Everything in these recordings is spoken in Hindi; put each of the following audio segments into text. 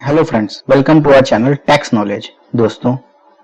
Hello friends, welcome to our channel tax knowledge. दोस्तों,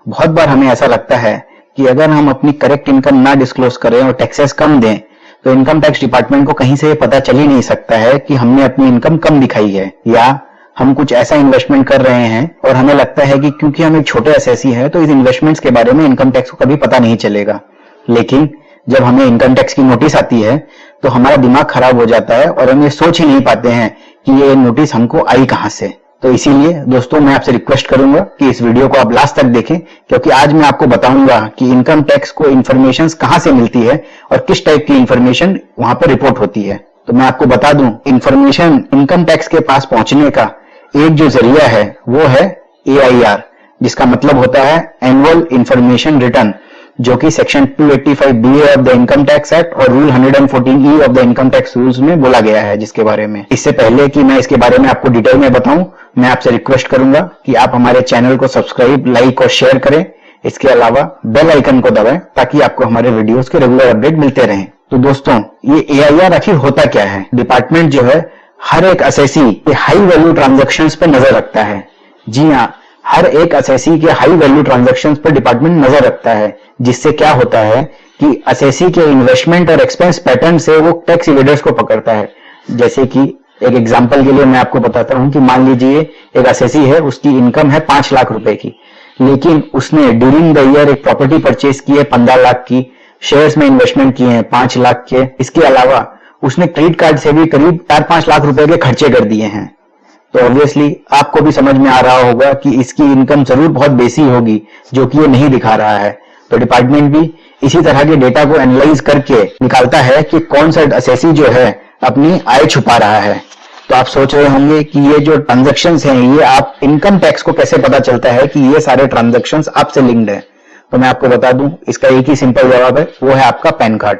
बहुत बार हमें ऐसा लगता है कि अगर हम अपनी करेक्ट इनकम ना डिस्क्लोज करें और टैक्सेस कम दें तो इनकम टैक्स डिपार्टमेंट को कहीं से ये पता चल ही नहीं सकता है कि हमने अपनी इनकम कम दिखाई है, या हम कुछ ऐसा इन्वेस्टमेंट कर रहे हैं और हमें लगता है कि क्योंकि हम एक छोटे एसएससी हैं तो इस इन्वेस्टमेंट्स के बारे में इनकम टैक्स को कभी पता नहीं चलेगा। लेकिन जब हमें इनकम टैक्स की नोटिस आती है तो हमारा दिमाग खराब हो जाता है और हम ये सोच ही नहीं पाते हैं कि ये नोटिस हमको आई कहां से। तो इसीलिए दोस्तों, मैं आपसे रिक्वेस्ट करूंगा कि इस वीडियो को आप लास्ट तक देखें, क्योंकि आज मैं आपको बताऊंगा कि इनकम टैक्स को इन्फॉर्मेशन कहां से मिलती है और किस टाइप की इन्फॉर्मेशन वहां पर रिपोर्ट होती है। तो मैं आपको बता दूं, इन्फॉर्मेशन इनकम टैक्स के पास पहुंचने का एक जो जरिया है वो है AIR, जिसका मतलब होता है एनुअल इंफॉर्मेशन रिटर्न, जो कि section 285BA of the income tax act और rule 114E of the income tax rules में बोला गया है जिसके बारे में। इससे पहले कि मैं इसके बारे में आपको डिटेल में बताऊं, मैं आपसे रिक्वेस्ट करूंगा कि आप हमारे चैनल को सब्सक्राइब, लाइक और शेयर करें। इसके अलावा बेल आइकन को दबाएं ताकि आपको हमारे वीडियोस के रेगुलर अपडेट मिलते रहें। तो दोस्तों, ये AIR आखिर होता क्या है? डिपार्टमेंट जो है हर एक असेसी के हाई वैल्यू ट्रांजैक्शंस पर नजर रखता है। जी हाँ, हर एक असेसी के हाई वैल्यू ट्रांजैक्शंस पर डिपार्टमेंट नजर रखता है, जिससे क्या होता है कि असेसी के इन्वेस्टमेंट और एक्सपेंस पैटर्न से वो टैक्स इवेडर्स को पकड़ता है। जैसे कि एक एग्जांपल के लिए मैं आपको बताता हूं कि मान लीजिए एक असेसी है, उसकी इनकम है 5 लाख रुपए की, लेकिन उसने ड्यूरिंग द ईयर एक प्रॉपर्टी परचेज की है 15 लाख की, शेयर्स में इन्वेस्टमेंट किए हैं 5 लाख के। इसके अलावा उसने क्रेडिट कार्ड से भी करीब 4-5 लाख रुपए के खर्चे कर दिए हैं। तो ऑब्वियसली आपको भी समझ में आ रहा होगा कि इसकी इनकम जरूर बहुत बेसी होगी, जो कि ये नहीं दिखा रहा है। तो डिपार्टमेंट भी इसी तरह के डेटा को एनालाइज करके निकालता है कि कौन सा असेसी जो है अपनी आय छुपा रहा है। तो आप सोच रहे होंगे कि ये जो ट्रांजैक्शंस हैं, ये आप इनकम टैक्स को कैसे पता चलता है कि ये सारे ट्रांजैक्शंस आपसे लिंक्ड है? तो मैं आपको बता दूं, इसका एक ही सिंपल जवाब है, वो है आपका पैन कार्ड।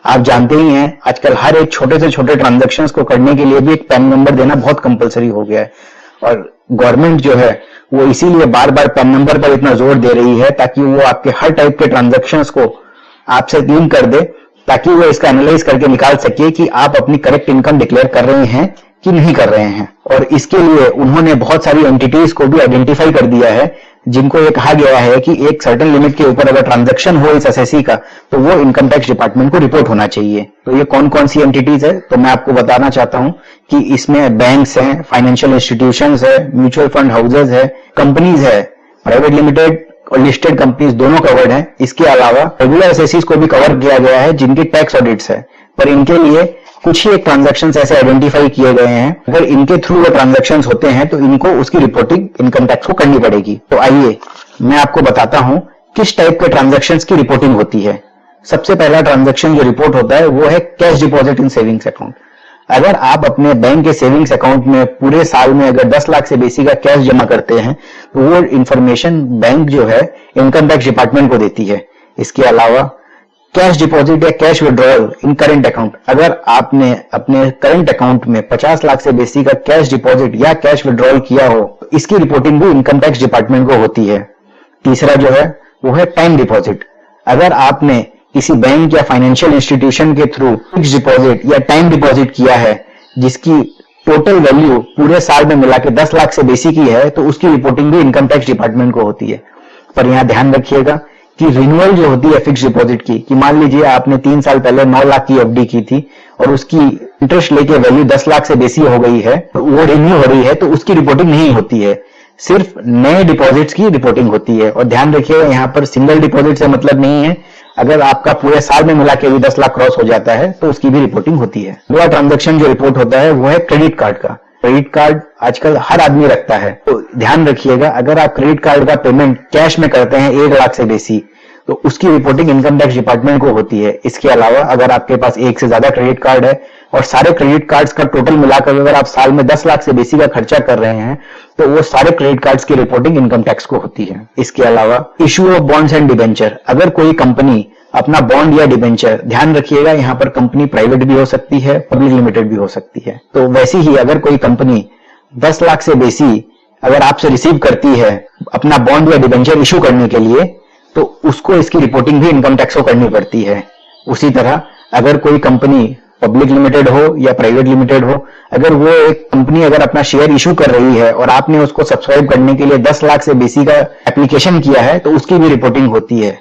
आप जानते ही हैं, आजकल हर एक छोटे से छोटे ट्रांजैक्शंस को करने के लिए भी एक पैन नंबर देना बहुत कंपलसरी हो गया है, और गवर्नमेंट जो है वो इसीलिए बार बार पैन नंबर पर इतना जोर दे रही है ताकि वो आपके हर टाइप के ट्रांजैक्शंस को आपसे लिंक कर दे, ताकि वो इसका एनालाइज करके निकाल सके कि आप अपनी करेक्ट इनकम डिक्लेयर कर रहे हैं कि नहीं कर रहे हैं। और इसके लिए उन्होंने बहुत सारी एंटिटीज को भी आइडेंटिफाई कर दिया है, जिनको ये कहा गया है कि एक सर्टेन लिमिट के ऊपर अगर ट्रांजैक्शन हो इस एसएससी का तो वो इनकम टैक्स डिपार्टमेंट को रिपोर्ट होना चाहिए। तो ये कौन कौन सी एंटिटीज है, तो मैं आपको बताना चाहता हूं कि इसमें बैंक्स हैं, फाइनेंशियल इंस्टीट्यूशंस है, म्यूचुअल फंड हाउसेज है, कंपनीज है, प्राइवेट लिमिटेड और लिस्टेड कंपनीज दोनों कवर्ड हैं। इसके अलावा रेगुलर एसएससीज को भी कवर किया गया है जिनकी टैक्स ऑडिट्स है, पर इनके लिए कुछ ही एक ट्रांजैक्शंस ऐसे आइडेंटिफाई किए गए हैं, अगर इनके थ्रू वो ट्रांजैक्शंस होते हैं तो इनको उसकी रिपोर्टिंग इनकम टैक्स को करनी पड़ेगी। तो आइए मैं आपको बताता हूं किस टाइप के ट्रांजैक्शंस की रिपोर्टिंग होती है। सबसे पहला ट्रांजैक्शन जो रिपोर्ट होता है वो है cash deposit in savings account. अगर आप अपने बैंक के सेविंग्स अकाउंट में पूरे साल में अगर 10 लाख से बेसी का कैश जमा करते हैं तो वो इंफॉर्मेशन बैंक जो है इनकम टैक्स डिपार्टमेंट को देती है। इसके अलावा कैश डिपॉजिट या कैश विड्रॉल इन करंट अकाउंट, अगर आपने अपने करंट अकाउंट में 50 लाख से बेसी का कैश डिपॉजिट या कैश विड्रॉल किया हो, इसकी रिपोर्टिंग भी इनकम टैक्स डिपार्टमेंट को होती है। तीसरा जो है वो है टाइम डिपॉजिट। अगर आपने किसी बैंक या फाइनेंशियल इंस्टीट्यूशन के थ्रू फिक्स डिपॉजिट या टाइम डिपॉजिट किया है जिसकी टोटल वैल्यू पूरे साल में मिला के 10 लाख से बेसी की है, तो उसकी रिपोर्टिंग भी इनकम टैक्स डिपार्टमेंट को होती है। पर यहां ध्यान रखिएगा कि रिन्यूअल जो होती है फिक्स डिपॉजिट की, कि मान लीजिए आपने 3 साल पहले 9 लाख की एफडी की थी और उसकी इंटरेस्ट लेके वैल्यू 10 लाख से बेसी हो गई है, तो वो रिन्यू हो रही है, तो उसकी रिपोर्टिंग नहीं होती है, सिर्फ नए डिपॉजिट्स की रिपोर्टिंग होती है। और ध्यान रखिएगा, यहाँ पर सिंगल डिपॉजिट से मतलब नहीं है, अगर आपका पूरे साल में मिला के भी 10 लाख क्रॉस हो जाता है तो उसकी भी रिपोर्टिंग होती है। अगला ट्रांजैक्शन जो रिपोर्ट होता है वो है क्रेडिट कार्ड का। क्रेडिट कार्ड आजकल हर आदमी रखता है, तो ध्यान रखिएगा, अगर आप क्रेडिट कार्ड का पेमेंट कैश में करते हैं 1 लाख से बेसी, तो उसकी रिपोर्टिंग इनकम टैक्स डिपार्टमेंट को होती है। इसके अलावा अगर आपके पास एक से ज्यादा क्रेडिट कार्ड है और सारे क्रेडिट कार्ड्स का टोटल मिलाकर अगर आप साल में 10 लाख से बेसी का खर्चा कर रहे हैं तो वो सारे क्रेडिट कार्ड्स की रिपोर्टिंग इनकम टैक्स को होती है। इसके अलावा issue of bonds and debenture, अगर कोई कंपनी अपना बॉन्ड या डिबेंचर, ध्यान रखिएगा यहाँ पर कंपनी प्राइवेट भी हो सकती है, पब्लिक लिमिटेड भी हो सकती है, तो वैसी ही अगर कोई कंपनी 10 लाख से बेसी अगर आपसे रिसीव करती है अपना बॉन्ड या डिबेंचर इश्यू करने के लिए, तो उसको इसकी रिपोर्टिंग भी इनकम टैक्स को करनी पड़ती है। उसी तरह अगर कोई कंपनी पब्लिक लिमिटेड हो या प्राइवेट लिमिटेड हो, अगर वो एक कंपनी अगर अपना शेयर इशू कर रही है और आपने उसको सब्सक्राइब करने के लिए 10 लाख से बेसी का एप्लीकेशन किया है तो उसकी भी रिपोर्टिंग होती है।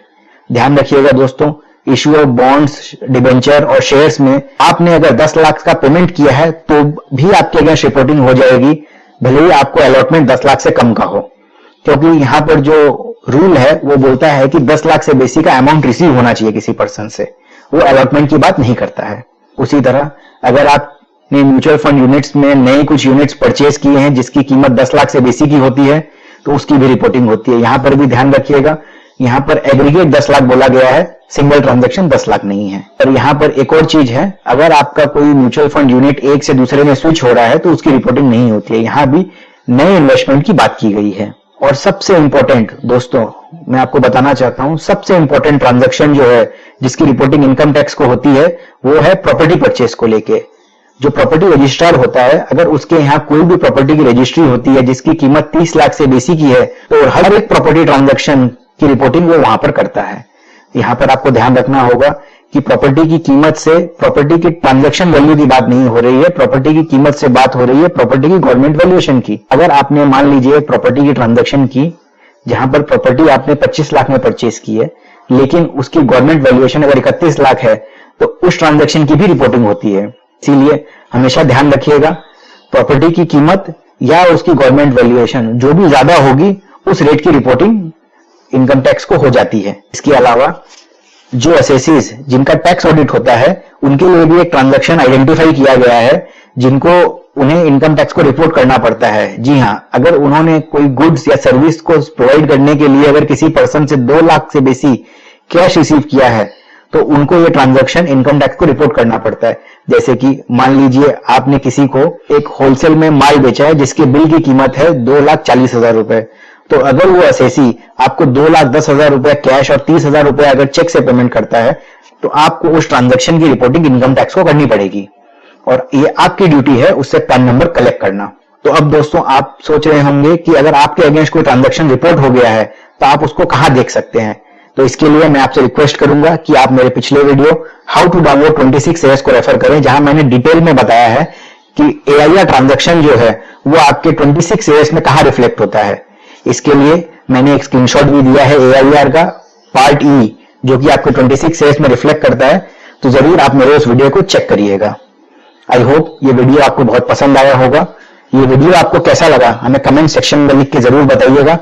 ध्यान रखिएगा दोस्तों, इशू ऑफ बॉन्ड्स, डिबेंचर और शेयर्स में आपने अगर 10 लाख का पेमेंट किया है तो भी आपके अगेंस्ट रिपोर्टिंग हो जाएगी, भले ही आपको अलॉटमेंट 10 लाख से कम का हो, क्योंकि यहाँ पर जो रूल है वो बोलता है कि 10 लाख से बेसी का अमाउंट रिसीव होना चाहिए किसी पर्सन से, वो अलॉटमेंट की बात नहीं करता है। उसी तरह अगर आपने म्यूचुअल फंड यूनिट्स में नए कुछ यूनिट्स परचेज किए हैं जिसकी कीमत 10 लाख से बेसी की होती है तो उसकी भी रिपोर्टिंग होती है। यहां पर भी ध्यान रखिएगा, यहां पर एग्रीगेट 10 लाख बोला गया है, सिंगल ट्रांजैक्शन 10 लाख नहीं है। और यहां पर एक और चीज है, अगर आपका कोई म्यूचुअल फंड यूनिट एक से दूसरे में स्विच हो रहा है तो उसकी रिपोर्टिंग नहीं होती है। यहां भी नए इन्वेस्टमेंट की बात की गई है। और सबसे इंपॉर्टेंट दोस्तों मैं आपको बताना चाहता हूं, सबसे इंपॉर्टेंट ट्रांजैक्शन जो है जिसकी रिपोर्टिंग इनकम टैक्स को होती है वो है प्रॉपर्टी परचेस को लेके। जो प्रॉपर्टी रजिस्ट्रार होता है, अगर उसके यहाँ कोई भी प्रॉपर्टी की रजिस्ट्री होती है जिसकी कीमत 30 लाख से बेसी की है तो हर एक प्रॉपर्टी ट्रांजैक्शन की रिपोर्टिंग वो वहां पर करता है। यहां पर आपको ध्यान रखना होगा कि प्रॉपर्टी की कीमत से प्रॉपर्टी की ट्रांजैक्शन वैल्यू की बात नहीं हो रही है, प्रॉपर्टी की कीमत से बात हो रही है प्रॉपर्टी की गवर्नमेंट वैल्यूएशन की। अगर आपने मान लीजिए प्रॉपर्टी की ट्रांजैक्शन की जहां पर प्रॉपर्टी आपने 25 लाख में परचेज की है लेकिन उसकी गवर्नमेंट वैल्यूएशन अगर 31 लाख है तो उस ट्रांजैक्शन की भी रिपोर्टिंग होती है। इसीलिए हमेशा ध्यान रखिएगा, प्रॉपर्टी की कीमत या उसकी गवर्नमेंट वैल्यूएशन जो भी ज्यादा होगी उस रेट की रिपोर्टिंग इनकम टैक्स को हो जाती है। इसके अलावा जो असेसीज जिनका टैक्स ऑडिट होता है उनके लिए भी एक ट्रांजैक्शन आइडेंटिफाई किया गया है जिनको उन्हें इनकम टैक्स को रिपोर्ट करना पड़ता है। जी हां, अगर उन्होंने कोई गुड्स या सर्विस को प्रोवाइड करने के लिए अगर किसी पर्सन से 2 लाख से बेसी कैश रिसीव किया है तो उनको ये ट्रांजैक्शन इनकम टैक्स को रिपोर्ट करना पड़ता है। जैसे कि मान लीजिए आपने किसी को एक होलसेल में माल बेचा है जिसके बिल की कीमत है 2,40,000 रुपए, तो अगर वो असेसी आपको 2,10,000 रुपए कैश और 30,000 रुपए अगर चेक से पेमेंट करता है तो आपको उस ट्रांजैक्शन की रिपोर्टिंग इनकम टैक्स को करनी पड़ेगी और ये आपकी ड्यूटी है उससे पैन नंबर कलेक्ट करना। तो अब दोस्तों आप सोच रहे होंगे कि अगर आपके अगेंस्ट कोई ट्रांजैक्शन रिपोर्ट हो गया है तो आप उसको कहां देख सकते हैं। तो इसके लिए मैं आपसे रिक्वेस्ट करूंगा कि आप मेरे पिछले video how to download 26 AS को रेफर करें, जहां मैंने डिटेल में बताया है कि एआईआर ट्रांजैक्शन जो है वो आपके 26 एएस में कहां रिफ्लेक्ट होता है। इसके लिए मैंने एक स्क्रीनशॉट भी दिया है एआईआर का पार्ट ई जो कि आपके 26 एएस में रिफ्लेक्ट करता है, तो जरूर आप मेरे उस वीडियो को चेक करिएगा। आई होप ये वीडियो आपको बहुत पसंद आया होगा। ये वीडियो आपको कैसा लगा हमें कमेंट सेक्शन में लिख के जरूर बताइएगा।